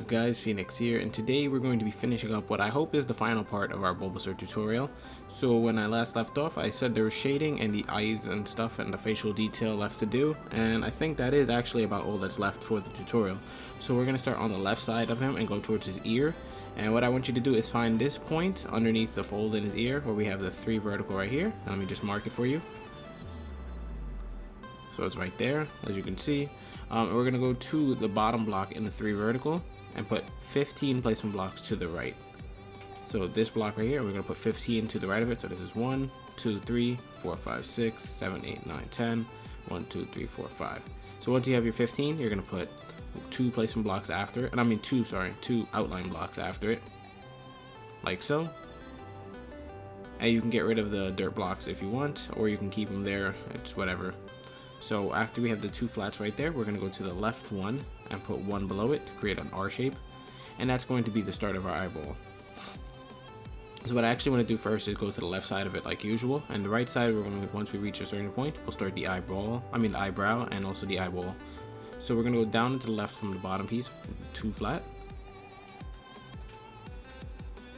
up guys, Phoenix here, and today we're going to be finishing up what I hope is the final part of our Bulbasaur tutorial. So when I last left off, I said there was shading and the eyes and stuff and the facial detail left to do, and I think that is actually about all that's left for the tutorial. So we're going to start on the left side of him and go towards his ear, and what I want you to do is find this point underneath the fold in his ear where we have the 3 vertical right here. Let me just mark it for you. So it's right there, as you can see. We're going to go to the bottom block in the 3 vertical and put 15 placement blocks to the right. So this block right here, we're going to put 15 to the right of it. So this is 1, 2, 3, 4, 5, 6, 7, 8, 9, 10. 1, 2, 3, 4, 5. So once you have your 15, you're going to put 2 placement blocks after it. And I mean 2 outline blocks after it. Like so. And you can get rid of the dirt blocks if you want, or you can keep them there. It's whatever. So after we have the 2 flats right there, we're going to go to the left one and put 1 below it to create an R shape. And that's going to be the start of our eyeball. So what I actually want to do first is go to the left side of it like usual. And the right side, once we reach a certain point, we'll start the eyebrow and also the eyeball. So we're going to go down to the left from the bottom piece, 2 flat.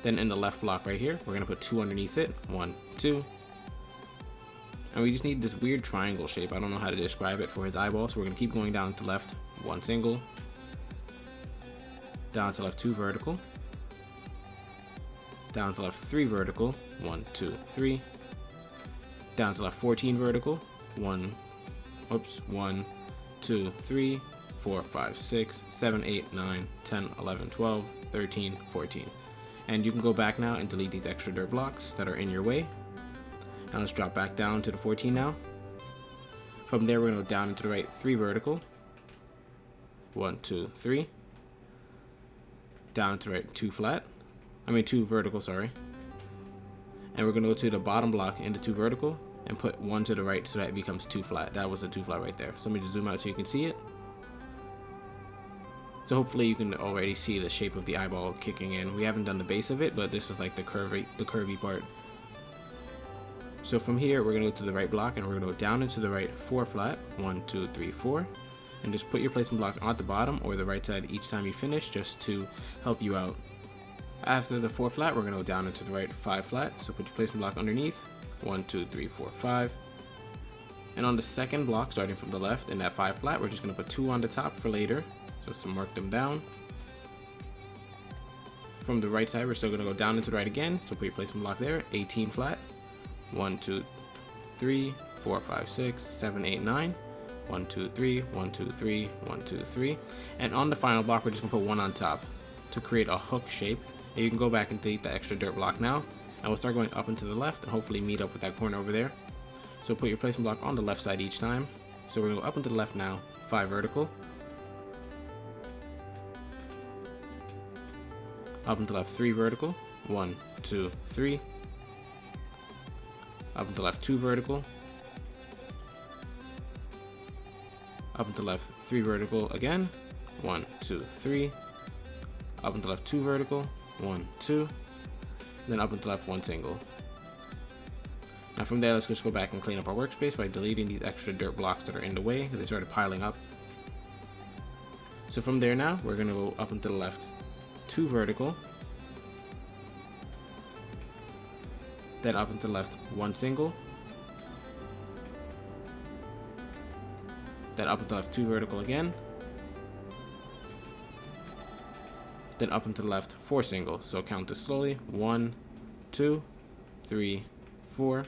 Then in the left block right here, we're going to put 2 underneath it, 1, 2. And we just need this weird triangle shape. I don't know how to describe it for his eyeball, so we're going to keep going down to left, 1 single, down to left 2 vertical, down to left 3 vertical, 1, 2, 3, down to left 14 vertical, 1, 2, 3, 4, 5, 6, 7, 8, 9, 10, 11, 12, 13, 14. And you can go back now and delete these extra dirt blocks that are in your way. Now let's drop back down to the 14 now. From there, we're going to go down into the right 3 vertical. 1, 2, 3. Down to the right 2 vertical, sorry. And we're going to go to the bottom block into 2 vertical and put 1 to the right so that it becomes 2 flat. That was the 2 flat right there. So let me just zoom out so you can see it. So hopefully you can already see the shape of the eyeball kicking in. We haven't done the base of it, but this is like the curvy part. So from here, we're going to go to the right block and we're going to go down into the right 4 flat, 1, 2, 3, 4. And just put your placement block on the bottom or the right side each time you finish, just to help you out. After the 4 flat, we're going to go down into the right 5 flat. So put your placement block underneath, 1, 2, 3, 4, 5. And on the second block, starting from the left in that 5 flat, we're just going to put 2 on the top for later. Just to mark them down. From the right side, we're still going to go down into the right again. So put your placement block there, 18 flat. 1, 2, 3, 4, 5, 6, 7, 8, 9. 1, 2, 3, 1, 2, 3, 1, 2, 3. And on the final block, we're just going to put 1 on top to create a hook shape. And you can go back and delete the extra dirt block now. And we'll start going up and to the left and hopefully meet up with that corner over there. So put your placement block on the left side each time. So we're going to go up and to the left now, 5 vertical. Up and to left 3 vertical, 1, 2, 3. Up and to left 2 vertical. Up and to left 3 vertical again, 1, 2, 3. Up and to left 2 vertical, 1, 2. Then up and to left 1 single. Now from there, let's just go back and clean up our workspace by deleting these extra dirt blocks that are in the way because they started piling up. So from there now, we're going to go up and to the left 2 vertical, then up and to the left 1 single, then up and to the left 2 vertical again, then up and to the left 4 single. So count this slowly, 1, 2, 3, 4.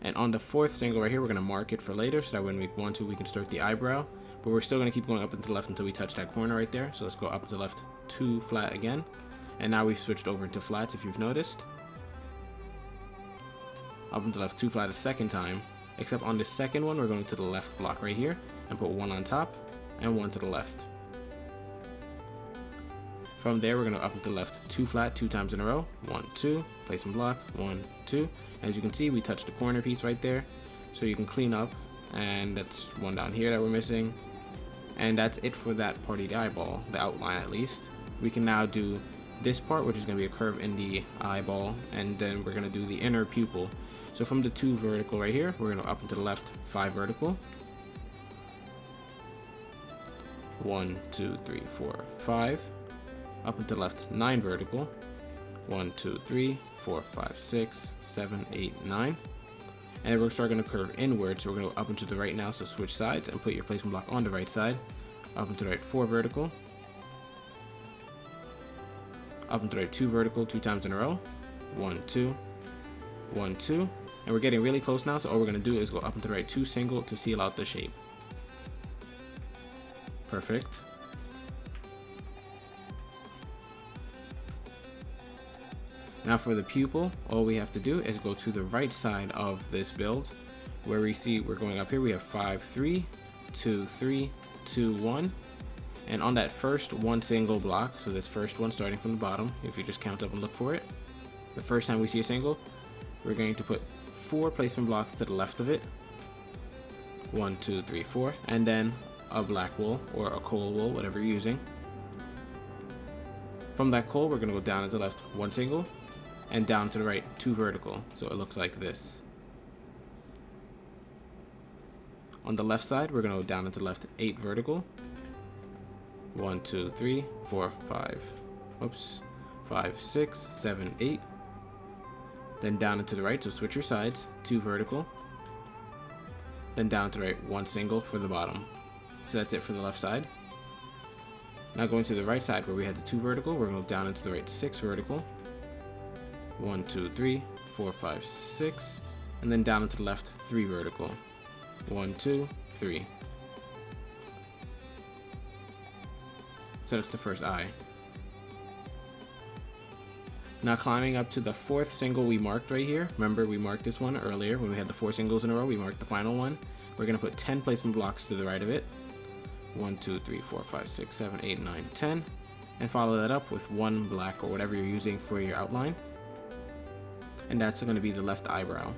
And on the 4th single right here, we're going to mark it for later so that when we want to, we can start the eyebrow. But we're still going to keep going up and to the left until we touch that corner right there. So let's go up and to the left 2 flat again. And now we've switched over into flats if you've noticed. Up and to the left 2 flat a second time. Except on the second one, we're going to the left block right here and put 1 on top and 1 to the left. From there, we're going to up and to the left 2 flat 2 times in a row. 1, 2, placement block, 1, 2. As you can see, we touched the corner piece right there. So you can clean up. And that's 1 down here that we're missing. And that's it for that part of the eyeball, the outline at least. We can now do this part, which is going to be a curve in the eyeball, and then we're going to do the inner pupil. So from the 2 vertical right here, we're going to up and to the left 5 vertical. 1, 2, 3, 4, 5. up and to the left 9 vertical. 1, 2, 3, 4, 5, 6, 7, 8, 9. And we're starting to curve inward, so we're going to go up and to the right now, so switch sides and put your placement block on the right side. Up and to the right 4 vertical. Up and to the right 2 vertical 2 times in a row. 1, 2, 1, 2. And we're getting really close now, so all we're going to do is go up and to the right 2 single to seal out the shape. Perfect. Now for the pupil, all we have to do is go to the right side of this build, where we see we're going up here. We have 5, 3, 2, 3, 2, 1. And on that first one single block, so this first one starting from the bottom, if you just count up and look for it, the first time we see a single, we're going to put 4 placement blocks to the left of it. 1, 2, 3, 4. And then a black wool or a coal wool, whatever you're using. From that coal, we're going to go down and to the left 1 single. And down to the right 2 vertical, so it looks like this. On the left side, we're going to go down and to the left 8 vertical. 1, 2, 3, 4, 5. Oops. 5, 6, 7, 8. Then down and to the right, so switch your sides. 2 vertical. Then down to the right 1 single for the bottom. So that's it for the left side. Now going to the right side where we had the 2 vertical, we're going to go down into the right 6 vertical. 1, 2, 3, 4, 5, 6, and then down into the left 3 vertical. 1, 2, 3. So that's the first eye. Now climbing up to the 4th single we marked right here. Remember we marked this one earlier when we had the 4 singles in a row. We marked the final one. We're going to put 10 placement blocks to the right of it. 1, 2, 3, 4, 5, 6, 7, 8, 9, 10. And follow that up with 1 black or whatever you're using for your outline. And that's going to be the left eyebrow.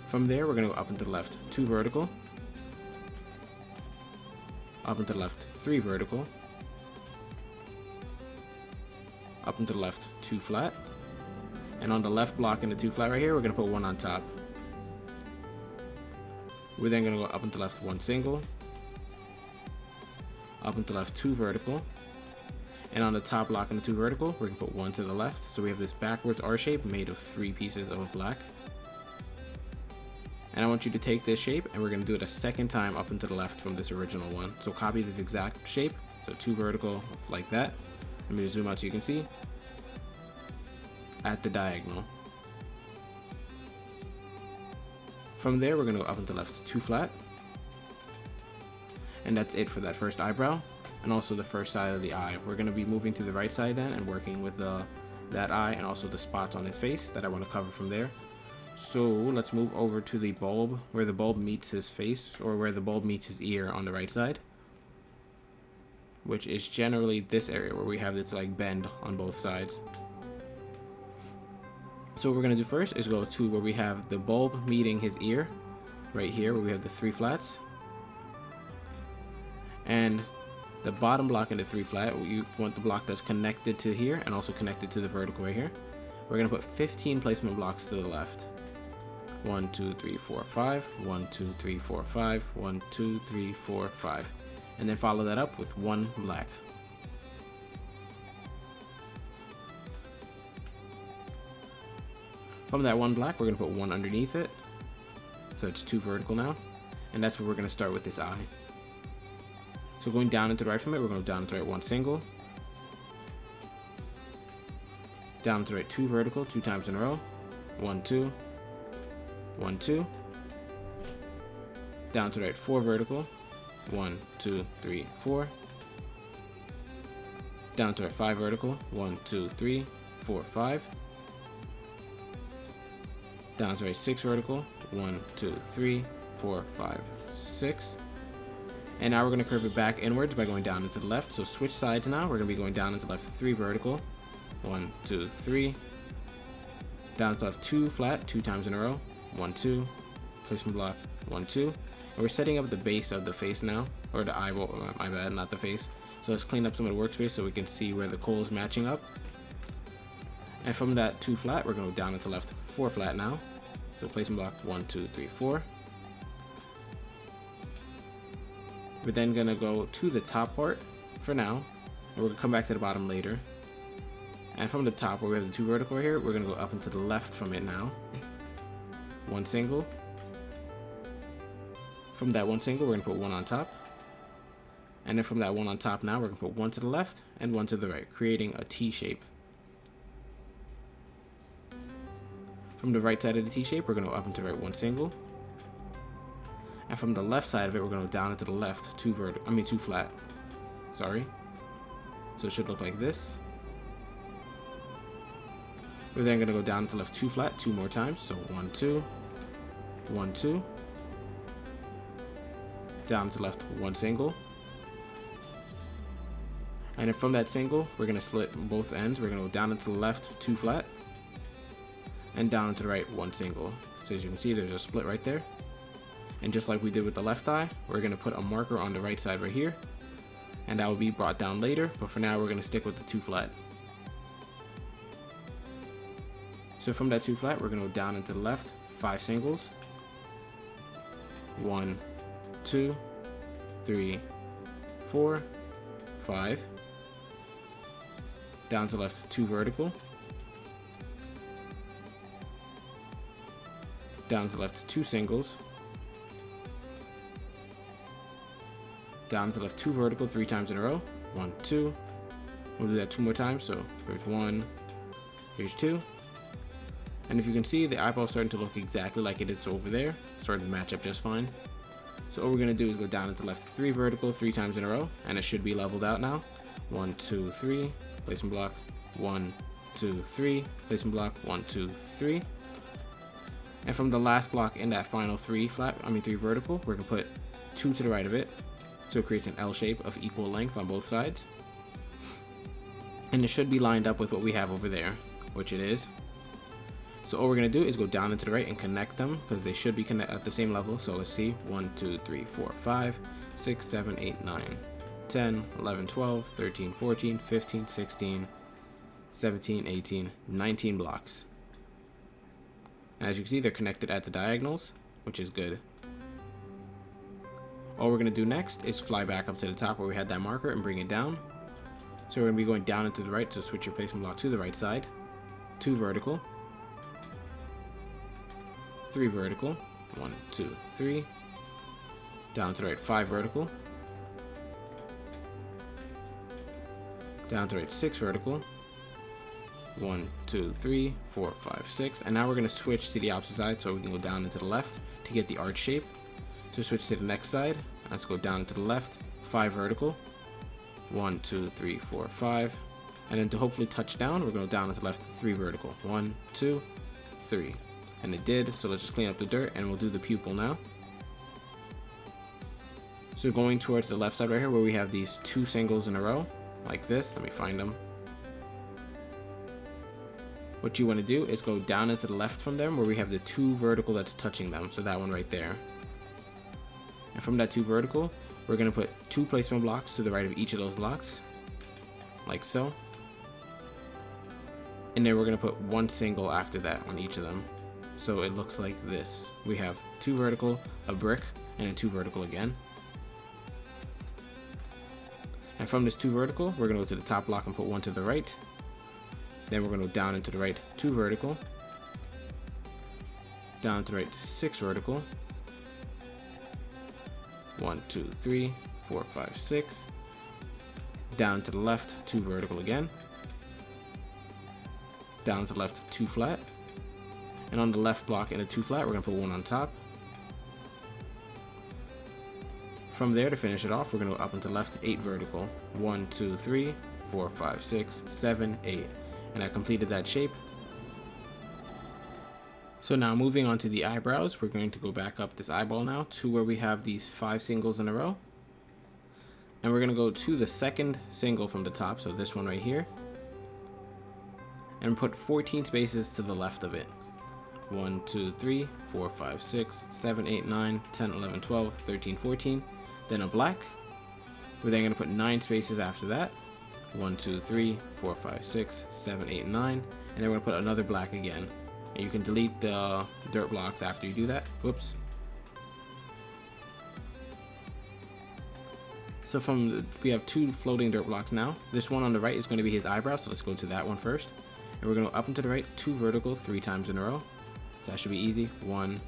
From there, we're going to go up and to the left 2 vertical. Up and to the left 3 vertical. Up and to the left 2 flat. And on the left block in the 2 flat right here, we're going to put 1 on top. We're then going to go up and to the left 1 single. Up and to the left 2 vertical. And on the top block in the 2 vertical, we're going to put 1 to the left. So we have this backwards R shape made of 3 pieces of black. And I want you to take this shape and we're going to do it a second time up and to the left from this original one. So copy this exact shape. So 2 vertical like that. Let me just zoom out so you can see. At the diagonal. From there, we're going to go up and to the left 2 flat. And that's it for that first eyebrow. And also the first side of the eye. We're going to be moving to the right side then and working with that eye and also the spots on his face that I want to cover from there. So let's move over to the bulb, where the bulb meets his face, or where the bulb meets his ear on the right side, which is generally this area where we have this like bend on both sides. So what we're going to do first is go to where we have the bulb meeting his ear, right here where we have the 3 flats. And the bottom block in the 3 flat, you want the block that's connected to here and also connected to the vertical right here. We're going to put 15 placement blocks to the left. 1, 2, 3, 4, 5. 1, 2, 3, 4, 5. 1, 2, 3, 4, 5. And then follow that up with 1 black. From that 1 black, we're going to put 1 underneath it. So it's 2 vertical now. And that's where we're going to start with this eye. So going down and to the right from it, we're going to go down and to the right 1 single. Down and to the right 2 vertical, 2 times in a row. 1, 2. 1, 2. Down to the right 4 vertical. 1, 2, 3, 4. Down to the right 5 vertical. 1, 2, 3, 4, 5. Down to the right 6 vertical. 1, 2, 3, 4, 5, 6. And now we're going to curve it back inwards by going down into the left. So switch sides now. We're going to be going down into the left 3 vertical. 1, 2, 3. Down to left 2 flat, 2 times in a row. 1, 2. Placement block, 1, 2. And we're setting up the base of the face now. Or the eyeball, my bad, not the face. So let's clean up some of the workspace so we can see where the coal is matching up. And from that 2 flat, we're going to go down into left 4 flat now. So placement block, 1, 2, 3, 4. We're then going to go to the top part for now. And we're gonna come back to the bottom later. And from the top where we have the 2 vertical right here, we're gonna go up and to the left from it now. 1 single. From that 1 single, we're gonna put 1 on top. And then from that 1 on top now, we're gonna put 1 to the left and 1 to the right, creating a T shape. From the right side of the T shape, we're gonna go up and to the right 1 single. And from the left side of it, we're gonna go down and to the left 2 flat. Sorry. So it should look like this. We're then gonna go down and to the left 2 flat 2 more times. So 1, 2, 1, 2. Down to the left 1 single. And then from that single, we're gonna split both ends. We're gonna go down and to the left 2 flat. And down and to the right 1 single. So as you can see, there's a split right there. And just like we did with the left eye, we're gonna put a marker on the right side right here. And that will be brought down later, but for now we're gonna stick with the 2 flat. So from that 2 flat, we're gonna go down and to the left 5 singles. 1, 2, 3, 4, 5. Down to the left 2 vertical. Down to the left 2 singles. Down to the left 2 vertical 3 times in a row. 1, 2. We'll do that 2 more times. So here's 1, here's 2. And if you can see, the eyeball's starting to look exactly like it is over there. It's starting to match up just fine. So all we're gonna do is go down and to the left 3 vertical 3 times in a row, and it should be leveled out now. 1, 2, 3. Placement block. 1, 2, 3. Placement block. 1, 2, 3. And from the last block in that final 3 vertical, we're gonna put 2 to the right of it. So it creates an L shape of equal length on both sides. And it should be lined up with what we have over there, which it is. So all we're gonna do is go down and to the right and connect them, because they should be at the same level. So let's see, 1, 2, 3, 4, 5, 6, 7, 8, 9, 10, 11, 12, 13, 14, 15, 16, 17, 18, 19 blocks. As you can see, they're connected at the diagonals, which is good. All we're going to do next is fly back up to the top where we had that marker and bring it down. So we're going to be going down and to the right, so switch your placement block to the right side. 2 vertical. 3 vertical. 1, 2, 3. Down to the right 5 vertical. Down to the right 6 vertical. 1, 2, 3, 4, 5, 6. And now we're going to switch to the opposite side so we can go down and to the left to get the arch shape. So switch to the next side. Let's go down to the left, 5 vertical. 1, 2, 3, 4, 5. And then to hopefully touch down, we're going to go down to the left, 3 vertical. 1, 2, 3. And it did, so let's just clean up the dirt and we'll do the pupil now. So going towards the left side right here where we have these 2 singles in a row, like this. Let me find them. What you want to do is go down and to the left from them where we have the 2 vertical that's touching them. So that one right there. And from that 2 vertical, we're going to put 2 placement blocks to the right of each of those blocks. Like so. And then we're going to put 1 single after that on each of them. So it looks like this. We have 2 vertical, a brick, and a 2 vertical again. And from this 2 vertical, we're going to go to the top block and put 1 to the right. Then we're going to go down and to the right 2 vertical. Down to the right 6 vertical. 1, 2, 3, 4, 5, 6. Down to the left 2 vertical again. Down to the left 2 flat. And on the left block in a 2 flat, we're going to put 1 on top. From there, to finish it off, we're going to go up and to left 8 vertical. 1, 2, 3, 4, 5, 6, 7, 8. And I completed that shape. So now moving on to the eyebrows, we're going to go back up this eyeball now to where we have these 5 singles in a row. And we're going to go to the second single from the top, so this one right here. And put 14 spaces to the left of it. 1, 2, 3, 4, 5, 6, 7, 8, 9, 10, 11, 12, 13, 14. Then a black. We're then going to put 9 spaces after that. 1, 2, 3, 4, 5, 6, 7, 8, 9. And then we're going to put another black again. And you can delete the dirt blocks after you do that. Whoops. So we have 2 floating dirt blocks now. This one on the right is going to be his eyebrow, so let's go to that one first. And we're going to go up and to the right, 2 vertical, 3 times in a row. So that should be easy. 1,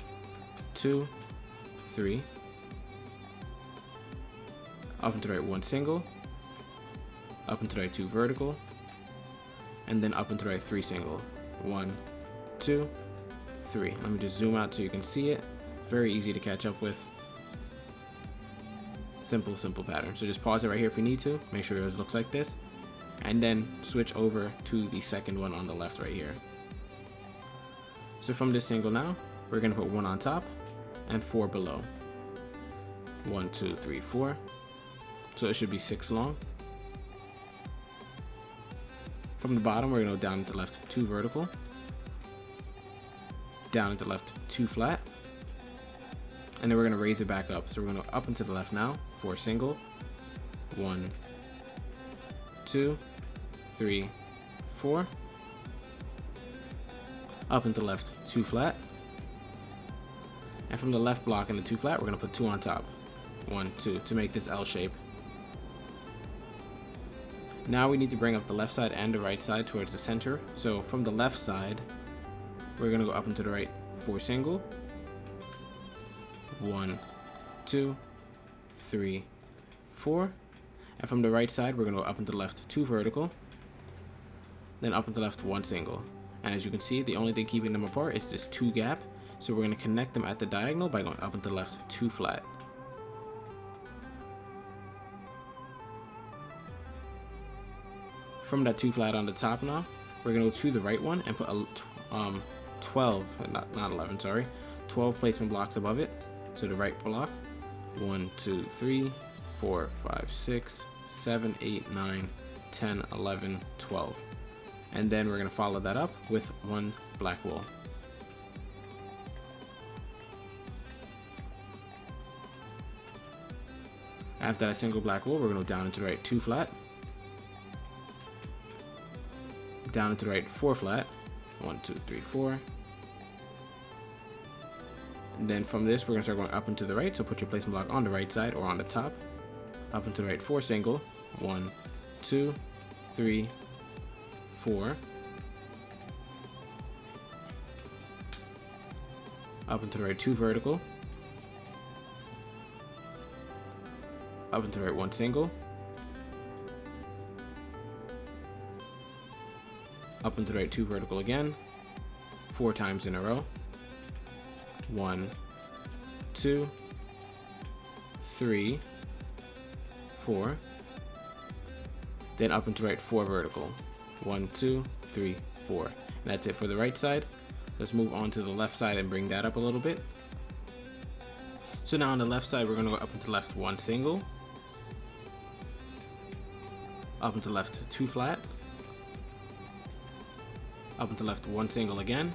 2, 3. Up and to the right, 1 single. Up and to the right, 2 vertical. And then up and to the right, 3 single. 1, 2, 3. Let me just zoom out so you can see it. It's very easy to catch up with. Simple pattern. So just pause it right here if you need to. Make sure yours looks like this. And then switch over to the second one on the left right here. So from this single now, we're going to put 1 on top and 4 below. 1, 2, 3, 4. So it should be 6 long. From the bottom, we're going to go down into left 2 vertical. Down into left 2 flat. And then we're going to raise it back up. So we're going to go up into the left now, 4 single. 1, 2, 3, 4. Up into left 2 flat. And from the left block in the 2 flat, we're going to put 2 on top. 1, 2 to make this L shape. Now we need to bring up the left side and the right side towards the center. So from the left side, we're going to go up into the right 4 single. 1, 2, 3, 4. And from the right side, we're going to go up into the left 2 vertical. Then up into the left 1 single. And as you can see, the only thing keeping them apart is this 2 gap. So we're going to connect them at the diagonal by going up into the left 2 flat. From that 2 flat on the top now, we're going to go to the right one and put a 12 placement blocks above it. So the right block, 1, 2, 3, 4, 5, 6, 7, 8, 9, 10, 11, 12. And then we're going to follow that up with 1 black wool. After that single black wool, we're going to go down into the right 2 flat. Down into the right 4 flat. 1, 2, 3, 4. And then from this, we're going to start going up and to the right. So put your placement block on the right side or on the top. Up and to the right 4 single. 1, 2, 3, 4. Up and to the right 2 vertical. Up and to the right 1 single. Up and to the right 2 vertical again. 4 times in a row. 1, 2, 3, 4. Then up and to the right 4 vertical. 1, 2, 3, 4. And that's it for the right side. Let's move on to the left side and bring that up a little bit. So now on the left side, we're going to go up into left 1 single. Up into left 2 flat. Up into left 1 single again.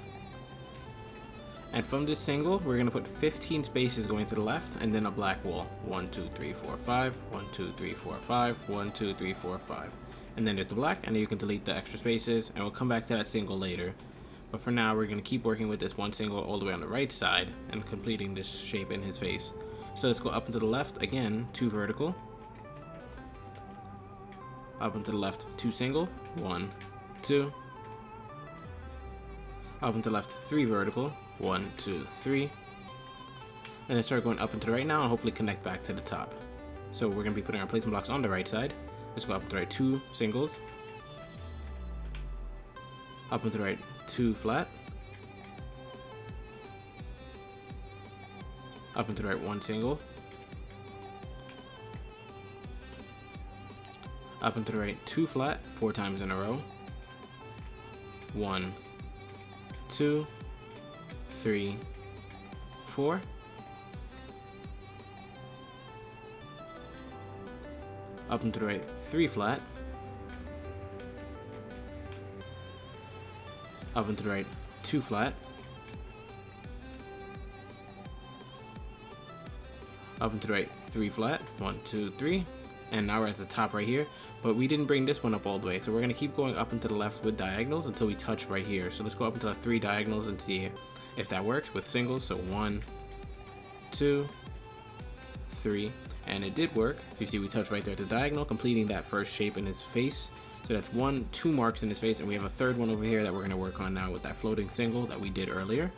And from this single, we're going to put 15 spaces going to the left and then a black wool. 1, 2, 3, 4, 5. 1, 2, 3, 4, 5. 1, 2, 3, 4, 5. And then there's the black, and then you can delete the extra spaces, and we'll come back to that single later. But for now, we're going to keep working with this 1 single all the way on the right side and completing this shape in his face. So let's go up and to the left again, 2 vertical. Up and to the left, 2 single. 1, 2. Up and to the left, 3 vertical. 1, 2, 3. And then start going up and to the right now and hopefully connect back to the top. So we're going to be putting our placement blocks on the right side. Let's go up and to the right 2 singles. Up and to the right 2 flat. Up and to the right 1 single. Up and to the right 2 flat 4 times in a row. 1, 2, 3, 4. Up and to the right 3 flat. Up and to the right 2 flat. Up and to the right 3 flat. 1, 2, 3. And now we're at the top right here, but we didn't bring this one up all the way, so we're going to keep going up and to the left with diagonals until we touch right here. So let's go up into the 3 diagonals and see if that works with singles. So 1, 2, 3, and it did work. You see we touched right there at the diagonal, completing that first shape in his face. So that's 2 marks in his face, and we have a third one over here that we're going to work on now with that floating single that we did earlier.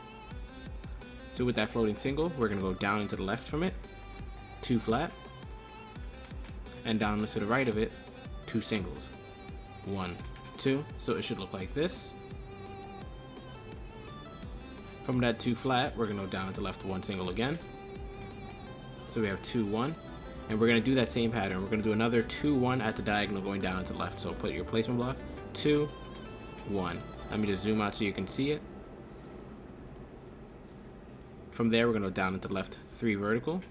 So with that floating single, we're going to go down and to the left from it, 2 flat, and down and to the right of it, 2 singles, 1, 2. So it should look like this. From that 2 flat, we're going to go down and to left 1 single again. So we have 2, 1. And we're going to do that same pattern. We're going to do another 2, 1 at the diagonal going down and to the left. So put your placement block, 2, 1. Let me just zoom out so you can see it. From there, we're going to go down and to the left 3 vertical,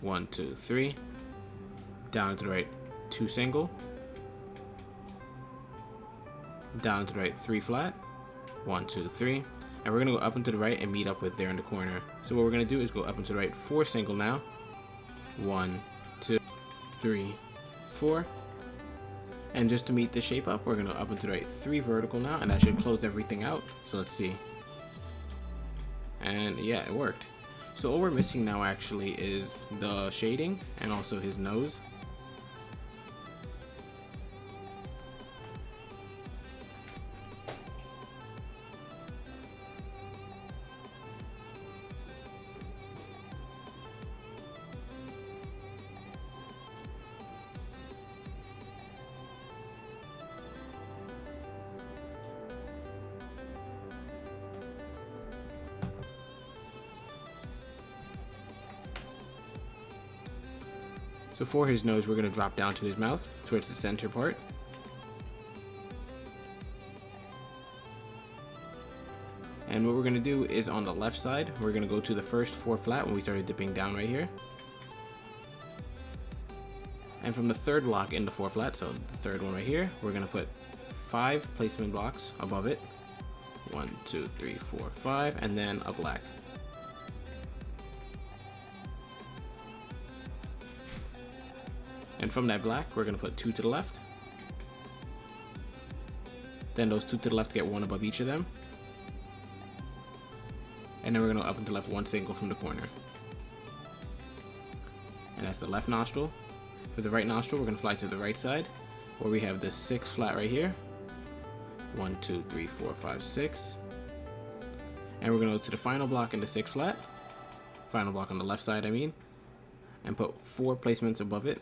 1, 2, 3. Down and to the right 2 single. Down and to the right 3 flat, 1, 2, 3. And we're going to go up and to the right and meet up with there in the corner. So what we're going to do is go up and to the right 4 single now. 1, 2, 3, 4. And just to meet the shape up, we're going to up and to the right 3 vertical now, and that should close everything out. So let's see. And yeah, it worked. So all we're missing now actually is the shading and also his nose. So for his nose, we're going to drop down to his mouth, towards the center part. And what we're going to do is on the left side, we're going to go to the first 4 flat when we started dipping down right here. And from the third block in the 4 flat, so the third one right here, we're going to put 5 placement blocks above it. 1, 2, 3, 4, 5, and then a black. And from that black, we're going to put 2 to the left. Then those 2 to the left get 1 above each of them. And then we're going to up and to the left 1 single from the corner. And that's the left nostril. For the right nostril, we're going to fly to the right side, where we have this 6 flat right here. 1, 2, 3, 4, 5, 6. And we're going to go to the final block in the 6 flat. Final block on the left side, I mean. And put 4 placements above it.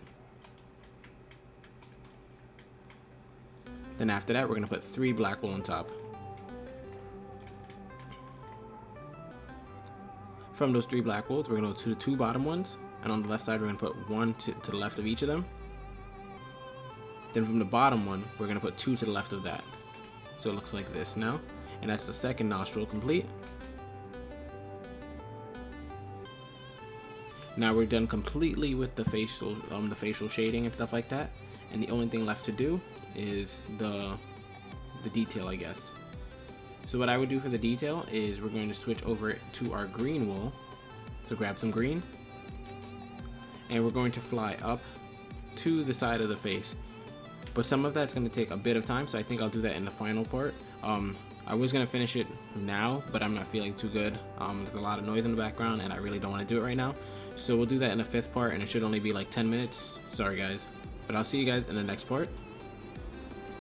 Then after that, we're going to put 3 black wool on top. From those 3 black wools, we're going to go to the 2 bottom ones. And on the left side, we're going to put 1 to the left of each of them. Then from the bottom one, we're going to put 2 to the left of that. So it looks like this now. And that's the second nostril complete. Now we're done completely with the facial shading and stuff like that. And the only thing left to do is the detail, I guess. So what I would do for the detail is we're going to switch over to our green wool. So grab some green, and we're going to fly up to the side of the face. But some of that's going to take a bit of time, so I think I'll do that in the final part. I was going to finish it now, but I'm not feeling too good. There's a lot of noise in the background, and I really don't want to do it right now. So we'll do that in the 5th part, and it should only be like 10 minutes. Sorry guys. But I'll see you guys in the next part.